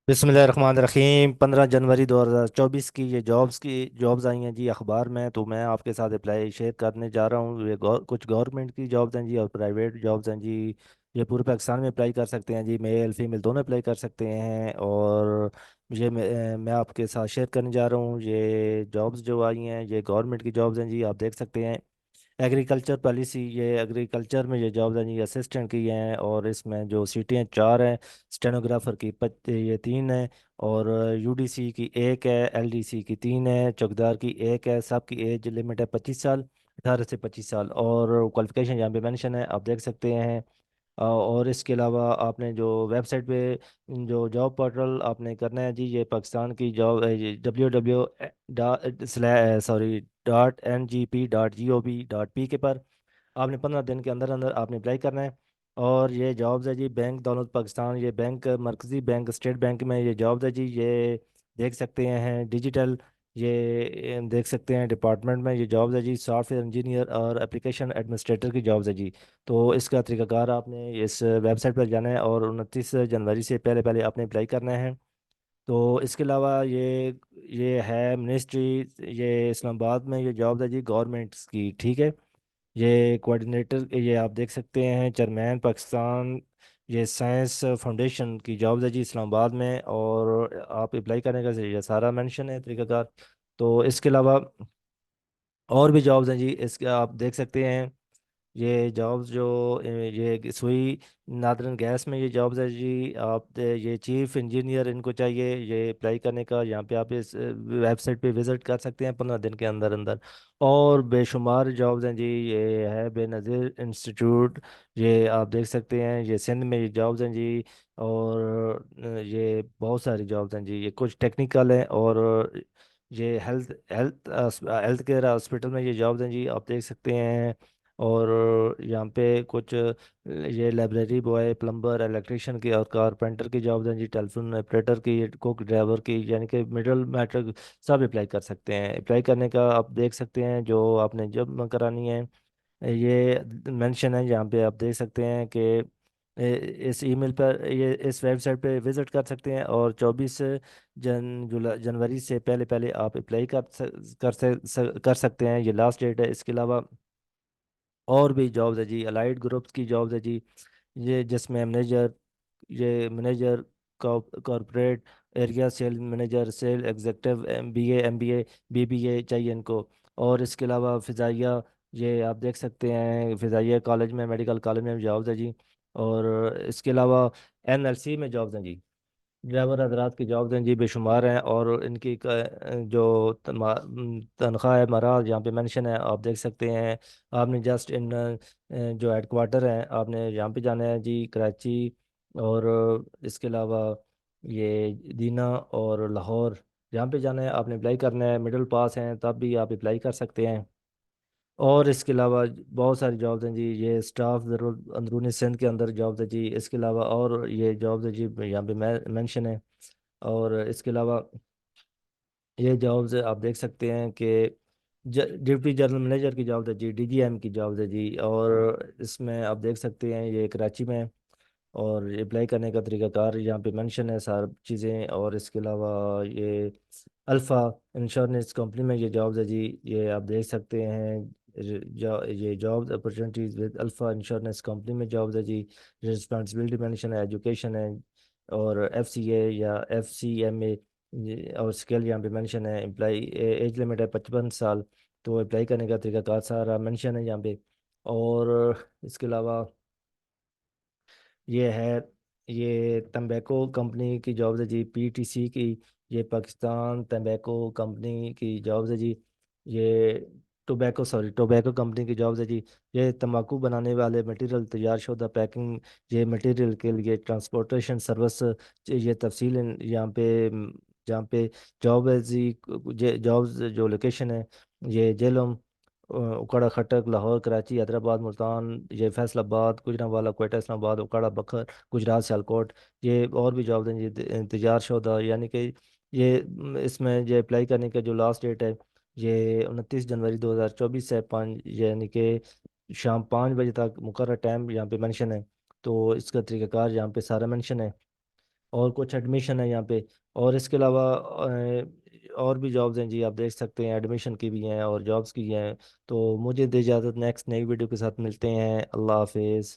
बिस्मिल्लाहिर्रहमानिर्रहीम 15 जनवरी 2024 की ये जॉब्स आई हैं जी अखबार में। तो मैं आपके साथ अप्लाई शेयर करने जा रहा हूँ। ये कुछ गवर्नमेंट की जॉब्स हैं जी और प्राइवेट जॉब्स हैं जी। ये पूरे पाकिस्तान में अप्लाई कर सकते हैं जी, मेल फीमेल दोनों अप्लाई कर सकते हैं। और मैं आपके साथ शेयर करने जा रहा हूँ। ये जॉब्स जो आई हैं ये गवर्नमेंट की जॉब्स हैं जी, आप देख सकते हैं। एग्रीकल्चर पॉलिसी, ये एग्रीकल्चर में ये जॉब्स हैं जी, असिस्टेंट की हैं। और इसमें जो सीटें हैं 4 हैं। स्टेनोग्राफर की ये 3 है। और यूडीसी की 1 है, एलडीसी की 3 है, चौकीदार की 1 है। सबकी एज लिमिट है 25 साल, 18 से 25 साल। और क्वालिफिकेशन यहाँ पे मेंशन है, आप देख सकते हैं। और इसके अलावा आपने जो वेबसाइट पे जो जॉब पोर्टल आपने करना है जी, ये पाकिस्तान की जॉब डब्ल्यू सॉरी .ngp.gov.pk पर आपने 15 दिन के अंदर अंदर आपने अप्लाई करना है। और ये जॉब्स है जी बैंक दौलत पाकिस्तान, ये बैंक मरकजी बैंक स्टेट बैंक में ये जॉब्स है जी। ये देख सकते हैं डिजिटल, ये देख सकते हैं डिपार्टमेंट में ये जॉब्स है जी। सॉफ्टवेयर इंजीनियर और एप्लीकेशन एडमिनिस्ट्रेटर की जॉब्स है जी। तो इसका तरीकाकार आपने इस वेबसाइट पर जाना है और 29 जनवरी से पहले पहले आपने अप्लाई करना है। तो इसके अलावा ये है मिनिस्ट्री, ये इस्लामाबाद में ये जॉब है जी गवर्नमेंट्स की, ठीक है। ये कोऑर्डिनेटर, ये आप देख सकते हैं चेयरमैन पाकिस्तान, ये साइंस फाउंडेशन की जॉब है जी इस्लामाबाद में। और आप अप्लाई करने का ये सारा मेंशन है तरीकाकार। तो इसके अलावा और भी जॉब्स हैं जी, इसके आप देख सकते हैं। ये जॉब्स जो ये सुई नादरन गैस में ये जॉब्स है जी। ये चीफ इंजीनियर इनको चाहिए ये अप्लाई करने का। यहाँ पे आप इस वेबसाइट पे विजिट कर सकते हैं 15 दिन के अंदर अंदर। और बेशुमार जॉब्स हैं जी। ये है बेनज़ीर इंस्टीट्यूट, ये आप देख सकते हैं, ये सिंध में ये जॉब्स हैं जी। और ये बहुत सारी जॉब्स हैं जी, ये कुछ टेक्निकल हैं। और ये health health health care hospital में ये जॉब्स हैं जी, आप देख सकते हैं। और यहाँ पे कुछ ये लाइब्रेरी बॉय, प्लम्बर, इलेक्ट्रिशियन की और कारपेंटर की जॉब्स हैं जी। टेलीफोन ऑपरेटर की, कुक ड्राइवर की, यानी कि मिडिल मैट्रिक सब अप्लाई कर सकते हैं। अप्लाई करने का आप देख सकते हैं जो आपने जब करानी है ये मेंशन है। यहाँ पे आप देख सकते हैं कि इस ईमेल पर, ये इस वेबसाइट पे विजिट कर सकते हैं। और 24 जनवरी से पहले पहले आप अप्लाई कर सकते हैं, ये लास्ट डेट है। इसके अलावा और भी जॉब्स है जी, अलाइड ग्रुप्स की जॉब्स है जी। ये जिसमें manager corporate area sale manager, sale executive, M B A BBA चाहिए इनको। और इसके अलावा फ़िज़ाइया, ये आप देख सकते हैं फ़िज़ाइया कॉलेज में, मेडिकल कॉलेज में जॉब्स है जी। और इसके अलावा एनएलसी में जॉब्स हैं जी। ड्राइवर हजरात की जॉब्स हैं जी बेशुमार हैं। और इनकी जो तनख्वाह है महाराज यहाँ पे मेंशन है, आप देख सकते हैं। आपने जस्ट इन जो हेडक्वार्टर है आपने यहाँ पे जाना है जी, कराची। और इसके अलावा ये दीना और लाहौर, यहाँ पे जाना है आपने अप्लाई करना है। मिडिल पास हैं तब भी आप अप्लाई कर सकते हैं। और इसके अलावा बहुत सारी जॉब्स हैं जी, ये स्टाफ ज़रूर अंदरूनी सिंध के अंदर जॉब्स है जी। इसके अलावा और ये जॉब्स है जी यहाँ पे मेंशन है। और इसके अलावा ये जॉब्स आप देख सकते हैं कि डिप्टी जनरल मैनेजर की जॉब है जी, डीजीएम की जॉब है जी। और इसमें आप देख सकते हैं ये कराची में है। और अप्लाई करने का तरीकाकार यहाँ पे मेंशन है सारी चीज़ें। और इसके अलावा ये अल्फ़ा इंश्योरेंस कंपनी में ये जॉब्स है जी, ये आप देख सकते हैं। ये jobs opportunities with alpha insurance company में जॉब्स है जी। रिस्पॉन्सिबिलिटी मेंशन है, एजुकेशन है। और एफसीए या एफसीएमए, और स्केल यहाँ पे मेंशन है। एम्प्लाई एज लिमिट है 55 साल। तो अप्लाई करने का तरीकाकार सारा मेंशन है यहाँ पे। और इसके अलावा ये है, ये तंबाकू कंपनी की जॉब्स है जी, पीटीसी की। ये पाकिस्तान तंबाकू कंपनी की जॉब्स है जी। ये टोबैको कंपनी की जॉब्स है जी। ये तंबाकू बनाने वाले मटेरियल तैयार शुदा पैकिंग, ये मटेरियल के लिए ट्रांसपोर्टेशन सर्विस, ये तफसील यहाँ पे जहाँ पे जॉब है जी। जॉब्स जो लोकेशन है ये जेलम, उकाड़ा, खटक, लाहौर, कराची, हैदराबाद, मुल्तान, ये फैसलाबाद, गुजरांवाला, क्वेटा, इस्लामाबाद, उकाड़ा, बखर, गुजरात, सियालकोट। ये और भी जॉब हैं ये इंतजार शुदा, यानी कि ये इसमें ये अप्लाई करने का जो लास्ट डेट है ये 29 जनवरी 2024 है, 5 यानी कि शाम 5 बजे तक मुकर्रर टाइम यहाँ पे मेंशन है। तो इसका तरीकाकार यहाँ पे सारा मेंशन है। और कुछ एडमिशन है यहाँ पे। और इसके अलावा और भी जॉब्स हैं जी, आप देख सकते हैं, एडमिशन की भी हैं और जॉब्स की हैं। तो मुझे दे इजाज़त, नेक्स्ट नई वीडियो के साथ मिलते हैं। अल्लाह हाफिज़।